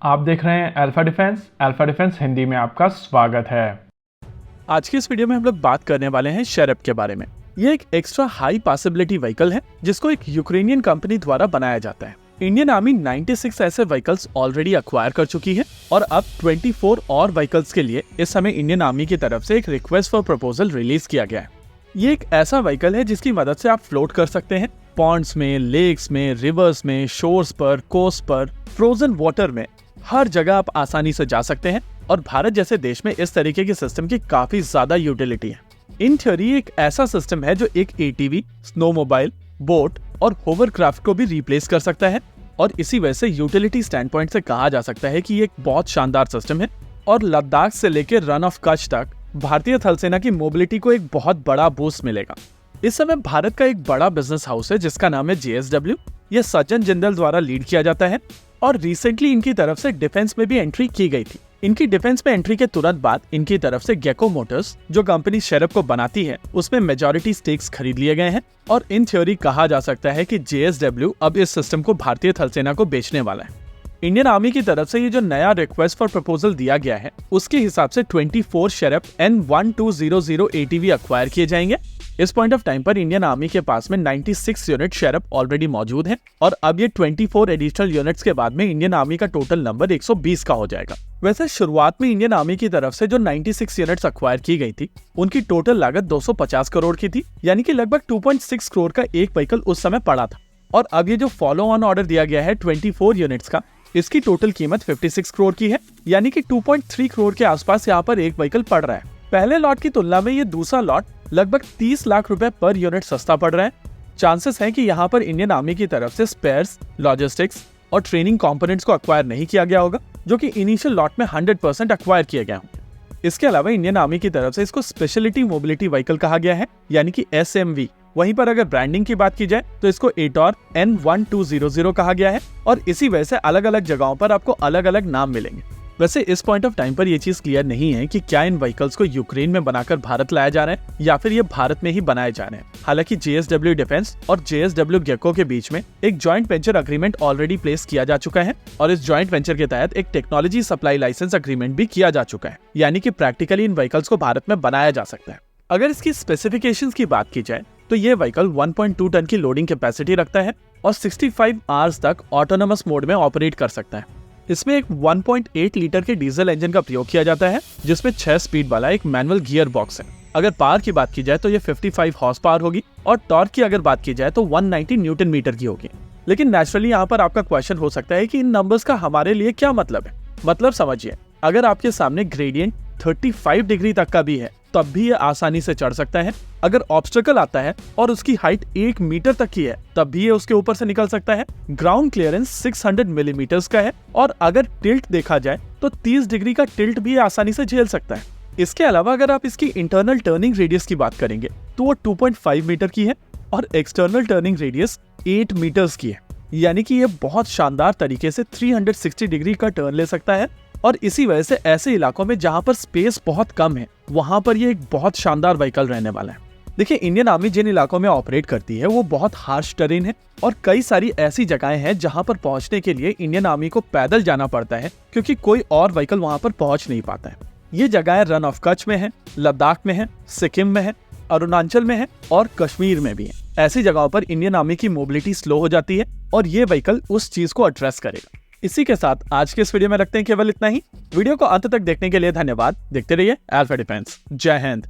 आप देख रहे हैं अल्फा डिफेंस हिंदी में आपका स्वागत है। आज की इस वीडियो में हम लोग बात करने वाले हैं शेरप के बारे में। ये एक एक्स्ट्रा हाई पॉसिबिलिटी व्हीकल है जिसको एक यूक्रेनियन कंपनी द्वारा बनाया जाता है। इंडियन आर्मी 96 ऐसे व्हीकल्स ऑलरेडी अक्वायर कर चुकी है और अब 24 और व्हीकल्स के लिए इस समय इंडियन आर्मी की तरफ से एक रिक्वेस्ट फॉर प्रपोजल रिलीज किया गया है। ये एक ऐसा व्हीकल है जिसकी मदद से आप फ्लोट कर सकते हैं पॉन्ड्स में, लेक्स में, रिवर्स में, शोर्स पर, कोस्ट पर, फ्रोजन वाटर में, हर जगह आप आसानी से जा सकते हैं। और भारत जैसे देश में इस तरीके के सिस्टम की काफी ज्यादा यूटिलिटी है। इन थ्योरी एक ऐसा सिस्टम है जो एक एटीवी, स्नोमोबाइल, बोट और होवरक्राफ्ट को भी रिप्लेस कर सकता है और इसी वजह से यूटिलिटी स्टैंड पॉइंट से कहा जा सकता है कि ये एक बहुत शानदार सिस्टम है और लद्दाख से लेकर रन ऑफ कच्छ तक भारतीय थल सेना की मोबिलिटी को एक बहुत बड़ा बूस्ट मिलेगा। इस समय भारत का एक बड़ा बिजनेस हाउस है जिसका नाम है JSW। यह सज्जन जिंदल द्वारा लीड किया जाता है और रिसेंटली इनकी तरफ से डिफेंस में भी एंट्री की गई थी। इनकी डिफेंस में एंट्री के तुरंत बाद इनकी तरफ से गेको मोटर्स, जो कंपनी शेरप को बनाती है, उसमें मेजॉरिटी स्टेक्स खरीद लिए गए हैं और इन थ्योरी कहा जा सकता है कि JSW अब इस सिस्टम को भारतीय थल सेना को बेचने वाला है। इंडियन आर्मी की तरफ से ये जो नया रिक्वेस्ट फॉर प्रपोजल दिया गया है उसके हिसाब से 24 शेरप N1200 ATV अक्वायर किए जाएंगे। इस पॉइंट ऑफ टाइम पर इंडियन आर्मी के पास में 96 यूनिट शेरप ऑलरेडी मौजूद हैं और अब ये 24 एडिशनल यूनिट्स के बाद में इंडियन आर्मी का टोटल नंबर 120 का हो जाएगा। वैसे शुरुआत में इंडियन आर्मी की तरफ से जो 96 यूनिट्स अक्वायर की गई थी उनकी टोटल लागत 250 करोड़ की थी, यानी कि लगभग 2.6 करोड़ का एक व्हीकल उस समय पड़ा था। और अब ये जो फॉलो ऑन ऑर्डर दिया गया है 24 यूनिट्स का, इसकी टोटल कीमत 56 करोड़ की है, यानी कि 2.3 करोड़ के आसपास यहाँ पर एक व्हीकल पड़ रहा है। पहले लॉट की तुलना में ये दूसरा लॉट लगभग 30 लाख रुपए पर यूनिट सस्ता पड़ रहा है। चांसेस है कि यहाँ पर इंडियन आर्मी की तरफ से स्पेयर्स, लॉजिस्टिक्स और ट्रेनिंग कंपोनेंट्स को अक्वायर नहीं किया गया होगा, जो कि इनिशियल लॉट में 100% अक्वायर किए गए होंगे। इसके अलावा इंडियन आर्मी की तरफ से इसको स्पेशलिटी मोबिलिटी व्हीकल कहा गया है, यानी कि SMV। वहीं पर अगर ब्रांडिंग की बात की जाए तो इसको एटॉर N1200 कहा गया है और इसी वजह से अलग अलग जगहों पर आपको अलग अलग नाम मिलेंगे। वैसे इस पॉइंट ऑफ टाइम पर यह चीज क्लियर नहीं है कि क्या इन व्हीकल्स को यूक्रेन में बनाकर भारत लाया जा रहा है या फिर ये भारत में ही बनाए जा रहे हैं। हालांकि JSW डिफेंस और JSW गेको के बीच में एक joint venture agreement already place किया जा चुका है और इस जॉइंट वेंचर के तहत एक टेक्नोलॉजी सप्लाई लाइसेंस अग्रीमेंट भी किया जा चुका है, यानी कि प्रैक्टिकली इन व्हीकल्स को भारत में बनाया जा सकता है। अगर इसकी स्पेसिफिकेशंस की बात की जाए तो ये व्हीकल 1.2 टन की लोडिंग कैपेसिटी रखता है और 65 आवर्स तक ऑटोनोमस मोड में ऑपरेट कर सकता है। इसमें एक 1.8 लीटर के डीजल इंजन का प्रयोग किया जाता है जिसमें 6 स्पीड वाला एक मैनुअल गियर बॉक्स है। अगर पावर की बात की जाए तो ये 55 हॉर्स पावर होगी और टॉर्क की अगर बात की जाए तो 190 न्यूटन मीटर की होगी। लेकिन नेचुरली यहाँ पर आपका क्वेश्चन हो सकता है कि इन नंबर्स का हमारे लिए क्या मतलब है। मतलब समझिए, अगर आपके सामने ग्रेडियंट 35 डिग्री तक का भी है तब भी ये आसानी से चढ़ सकता है। अगर ऑब्स्टेकल आता है और उसकी हाइट 1 मीटर तक की है तब भी ये उसके ऊपर से निकल सकता है। ग्राउंड क्लियरेंस 600 मिलीमीटर्स का है और अगर टिल्ट देखा जाए तो 30 डिग्री का टिल्ट भी आसानी से झेल सकता है। इसके अलावा अगर आप इसकी इंटरनल टर्निंग रेडियस की बात करेंगे तो वो 2.5 मीटर की है और एक्सटर्नल टर्निंग रेडियस 8 मीटर्स की है, यानी कि ये बहुत शानदार तरीके से 360 डिग्री का टर्न ले सकता है। और इसी वजह से ऐसे इलाकों में जहां पर स्पेस बहुत कम है वहां पर ये एक बहुत शानदार व्हीकल रहने वाला है। देखिए, इंडियन आर्मी जिन इलाकों में ऑपरेट करती है वो बहुत हार्श टेरेन है और कई सारी ऐसी जगहें हैं जहां पर पहुंचने के लिए इंडियन आर्मी को पैदल जाना पड़ता है क्योंकि कोई और व्हीकल वहां पर पहुंच नहीं पाता है। ये जगहें रन ऑफ कच्छ में है, लद्दाख में है, सिक्किम में है, अरुणाचल में है और कश्मीर में भी है। ऐसी जगहों पर इंडियन आर्मी की मोबिलिटी स्लो हो जाती है और ये व्हीकल उस चीज को एड्रेस करेगा। इसी के साथ आज के इस वीडियो में रखते हैं केवल इतना ही। वीडियो को अंत तक देखने के लिए धन्यवाद। देखते रहिए अल्फा डिफेंस। जय हिंद।